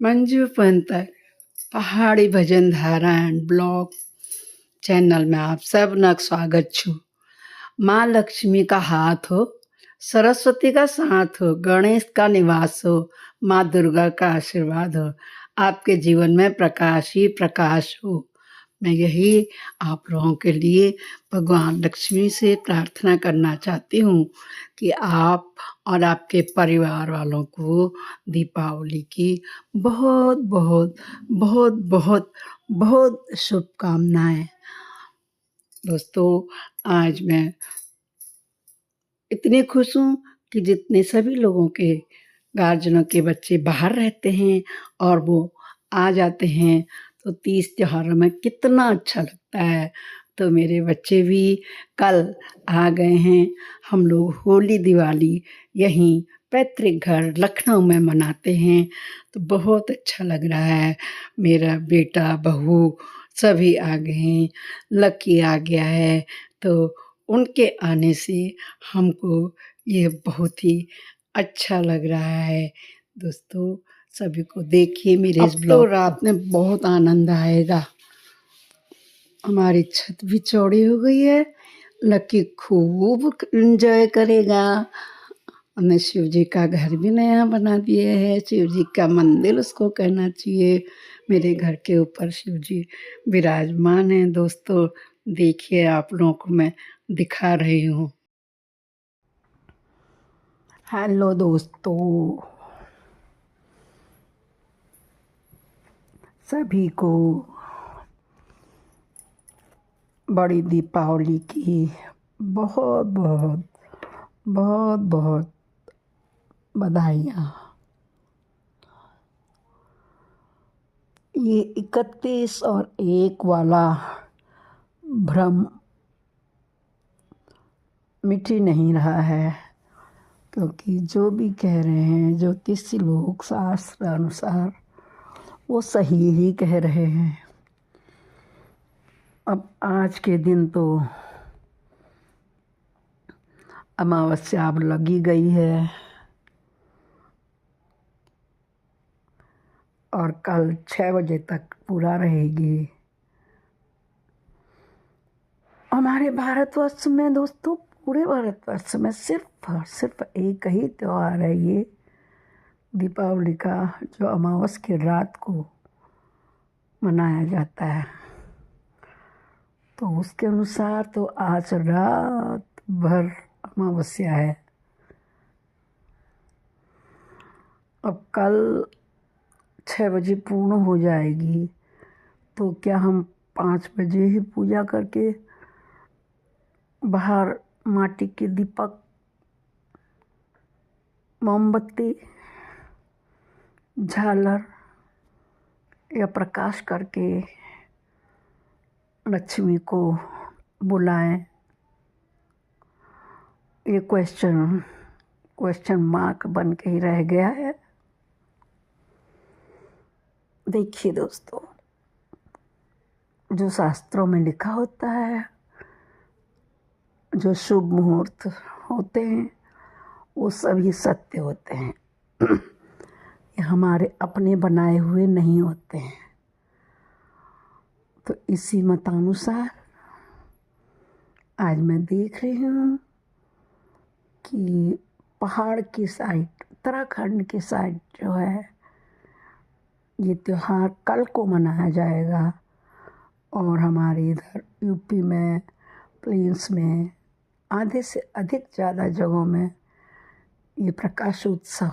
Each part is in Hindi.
मंजू पंतर पहाड़ी भजन धारा एंड ब्लॉग चैनल में आप सबका स्वागत छू। माँ लक्ष्मी का हाथ हो, सरस्वती का साथ हो, गणेश का निवास हो, माँ दुर्गा का आशीर्वाद हो, आपके जीवन में प्रकाश ही प्रकाश हो। मैं यही आप लोगों के लिए भगवान लक्ष्मी से प्रार्थना करना चाहती हूँ कि आप और आपके परिवार वालों को दीपावली की बहुत बहुत बहुत बहुत बहुत शुभकामनाएं। दोस्तों, आज मैं इतनी खुश हूँ कि जितने सभी लोगों के गार्जियनों के बच्चे बाहर रहते हैं और वो आ जाते हैं तो तीज त्योहारों में कितना अच्छा लगता है। तो मेरे बच्चे भी कल आ गए हैं। हम लोग होली दिवाली यहीं पैतृक घर लखनऊ में मनाते हैं तो बहुत अच्छा लग रहा है। मेरा बेटा बहू सभी आ गए हैं, लकी आ गया है। तो उनके आने से हमको ये बहुत ही अच्छा लग रहा है। दोस्तों, सभी को देखिए मेरे इस ब्लॉग। तो रात में बहुत आनंद आएगा। हमारी छत भी चौड़ी हो गई है। लकी खूब एंजॉय करेगा। हमने शिव जी का घर भी नया बना दिया है। शिव जी का मंदिर उसको कहना चाहिए। मेरे घर के ऊपर शिव जी विराजमान हैं। दोस्तों, देखिए आप लोगों को मैं दिखा रही हूँ। हेलो दोस्तों, सभी को बड़ी दीपावली की बहुत बहुत बहुत बहुत बधाइयाँ। ये 31 और 1 वाला भ्रम मिट ही नहीं रहा है, क्योंकि जो भी कह रहे हैं ज्योतिषी लोग शास्त्र अनुसार वो सही ही कह रहे हैं। अब आज के दिन तो अमावस्या अब लगी गई है और कल 6 बजे तक पूरा रहेगी। हमारे भारतवर्ष में दोस्तों, पूरे भारतवर्ष में सिर्फ एक ही त्यौहार है ये दीपावली का, जो अमावस की रात को मनाया जाता है। तो उसके अनुसार तो आज रात भर अमावस्या है। अब कल 6 बजे पूर्ण हो जाएगी तो क्या हम 5 बजे ही पूजा करके बाहर माटी के दीपक, मोमबत्ती, झालर या प्रकाश करके लक्ष्मी को बुलाएं? ये क्वेश्चन मार्क बन के ही रह गया है। देखिए दोस्तों, जो शास्त्रों में लिखा होता है, जो शुभ मुहूर्त होते हैं वो सभी सत्य होते हैं। ये हमारे अपने बनाए हुए नहीं होते हैं। तो इसी मतानुसार आज मैं देख रही हूँ कि पहाड़ की साइड, उत्तराखंड की साइड जो है, ये त्यौहार कल को मनाया जाएगा और हमारे इधर यूपी में, प्लेन्स में आधे से अधिक ज़्यादा जगहों में ये प्रकाश उत्सव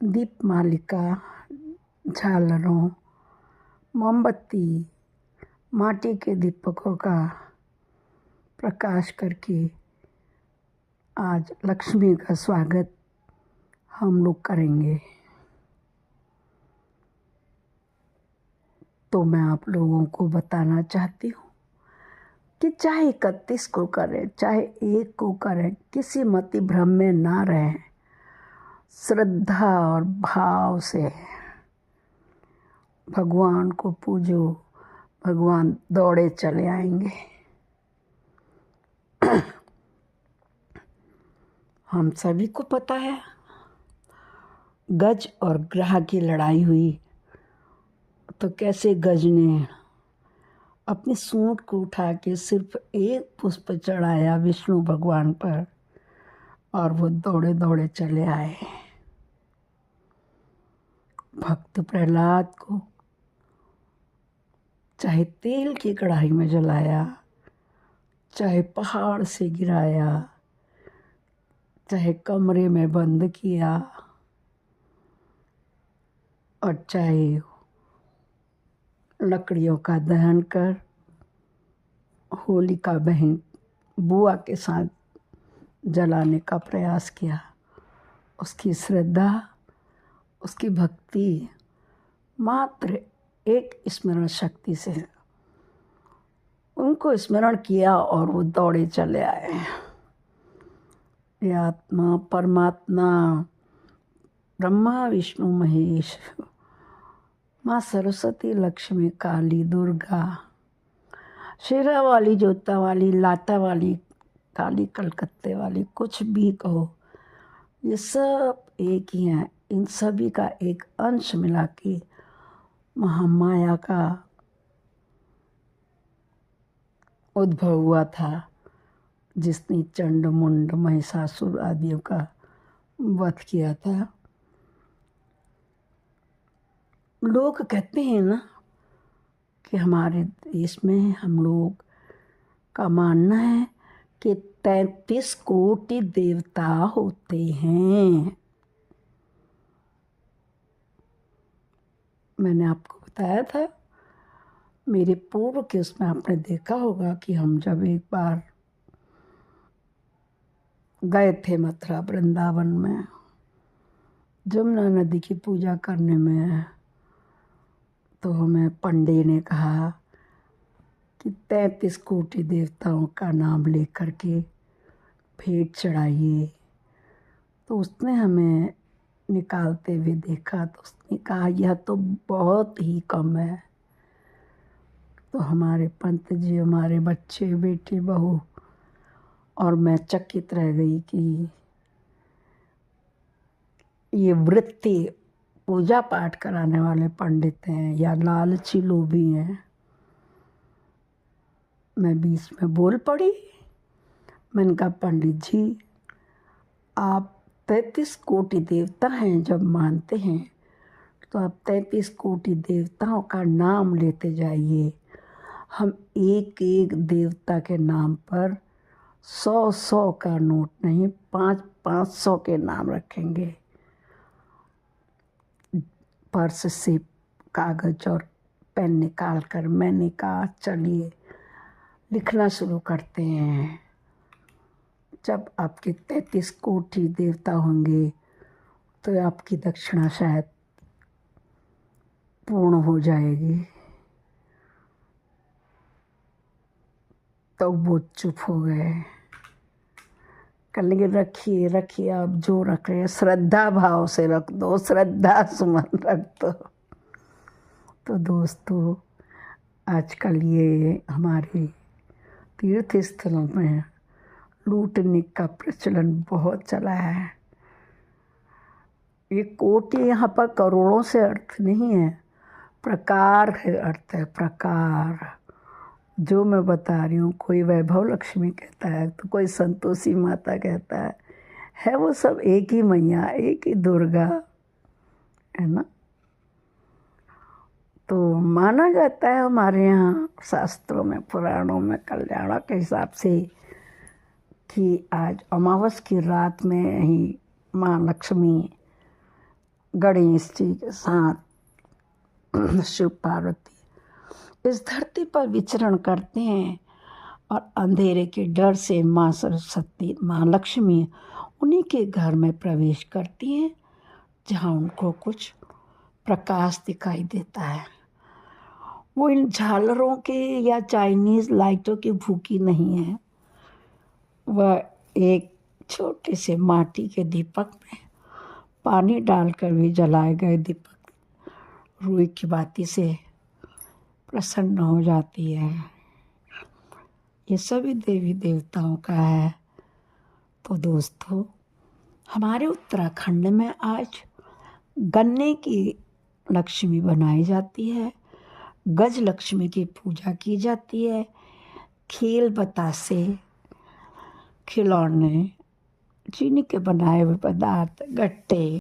दीप मालिका, झालरों, मोमबत्ती, माटी के दीपकों का प्रकाश करके आज लक्ष्मी का स्वागत हम लोग करेंगे। तो मैं आप लोगों को बताना चाहती हूँ कि चाहे 31 को करें, चाहे 1 को करें, किसी मति भ्रम में ना रहें। श्रद्धा और भाव से भगवान को पूजो, भगवान दौड़े चले आएंगे। हम सभी को पता है गज और ग्रह की लड़ाई हुई तो कैसे गज ने अपनी सूंड को उठा के सिर्फ एक पुष्प चढ़ाया विष्णु भगवान पर और वो दौड़े दौड़े चले आए। भक्त प्रहलाद को चाहे तेल की कढ़ाई में जलाया, चाहे पहाड़ से गिराया, चाहे कमरे में बंद किया और चाहे लकड़ियों का दहन कर होलिका बहन बुआ के साथ जलाने का प्रयास किया, उसकी श्रद्धा, उसकी भक्ति मात्र एक स्मरण शक्ति से उनको स्मरण किया और वो दौड़े चले आए। ये आत्मा परमात्मा ब्रह्मा विष्णु महेश, माँ सरस्वती, लक्ष्मी, काली, दुर्गा, शेरा वाली, जोता वाली, लाता वाली, काली कलकत्ते वाली, कुछ भी कहो, ये सब एक ही हैं। इन सभी का एक अंश मिला के महामाया का उद्भव हुआ था, जिसने चंड मुंड महिषासुर आदियों का वध किया था। लोग कहते हैं ना कि हमारे देश में हम लोग का मानना है कि 33 कोटि देवता होते हैं। मैंने आपको बताया था मेरे पूर्व के उसमें आपने देखा होगा कि हम जब एक बार गए थे मथुरा वृंदावन में जमुना नदी की पूजा करने में, तो हमें पंडित ने कहा कि 33 कोटि देवताओं का नाम लेकर के भेंट चढ़ाइए। तो उसने हमें निकालते हुए देखा तो उसने कहा यह तो बहुत ही कम है। तो हमारे पंत जी, हमारे बच्चे, बेटे, बहू और मैं चकित रह गई कि ये वृत्ति पूजा पाठ कराने वाले पंडित हैं या लालची लोभी हैं। मैं बीच में बोल पड़ी। मैंने कहा पंडित जी, आप 33 कोटि देवता हैं जब मानते हैं तो आप 33 कोटि देवताओं का नाम लेते जाइए। हम एक एक देवता के नाम पर 100-100 का नोट नहीं, 500-500 के नाम रखेंगे। पर्स से कागज़ और पेन निकाल कर मैंने कहा चलिए लिखना शुरू करते हैं। जब आपके 33 कोटि देवता होंगे तो आपकी दक्षिणा शायद पूर्ण हो जाएगी। तो वो चुप हो गए। कहने रखिए रखिए, आप जो रख रहे हैं श्रद्धा भाव से रख दो, श्रद्धा सुमन रख दो। तो दोस्तों, आजकल ये हमारे तीर्थ स्थलों में लूटने का प्रचलन बहुत चला है। ये कोटि यहाँ पर करोड़ों से अर्थ नहीं है, प्रकार है अर्थ है, प्रकार। जो मैं बता रही हूँ, कोई वैभव लक्ष्मी कहता है तो कोई संतोषी माता कहता है वो सब एक ही मैया, एक ही दुर्गा है ना। तो माना जाता है हमारे यहाँ शास्त्रों में, पुराणों में, कल्याणों के हिसाब से कि आज अमावस की रात में ही माँ लक्ष्मी गणेश जी के साथ शिव पार्वती इस धरती पर विचरण करते हैं और अंधेरे के डर से माँ सरस्वती, माँ लक्ष्मी उन्हीं के घर में प्रवेश करती हैं जहाँ उनको कुछ प्रकाश दिखाई देता है। वो इन झालरों के या चाइनीज़ लाइटों की भूखी नहीं है। वह एक छोटे से माटी के दीपक में पानी डालकर भी जलाए गए दीपक रुई की बाती से प्रसन्न हो जाती है। ये सभी देवी देवताओं का है। तो दोस्तों, हमारे उत्तराखंड में आज गन्ने की लक्ष्मी बनाई जाती है, गज लक्ष्मी की पूजा की जाती है। खेल बतासे, खिलौने, चीनी के बनाए हुए पदार्थ, गट्टे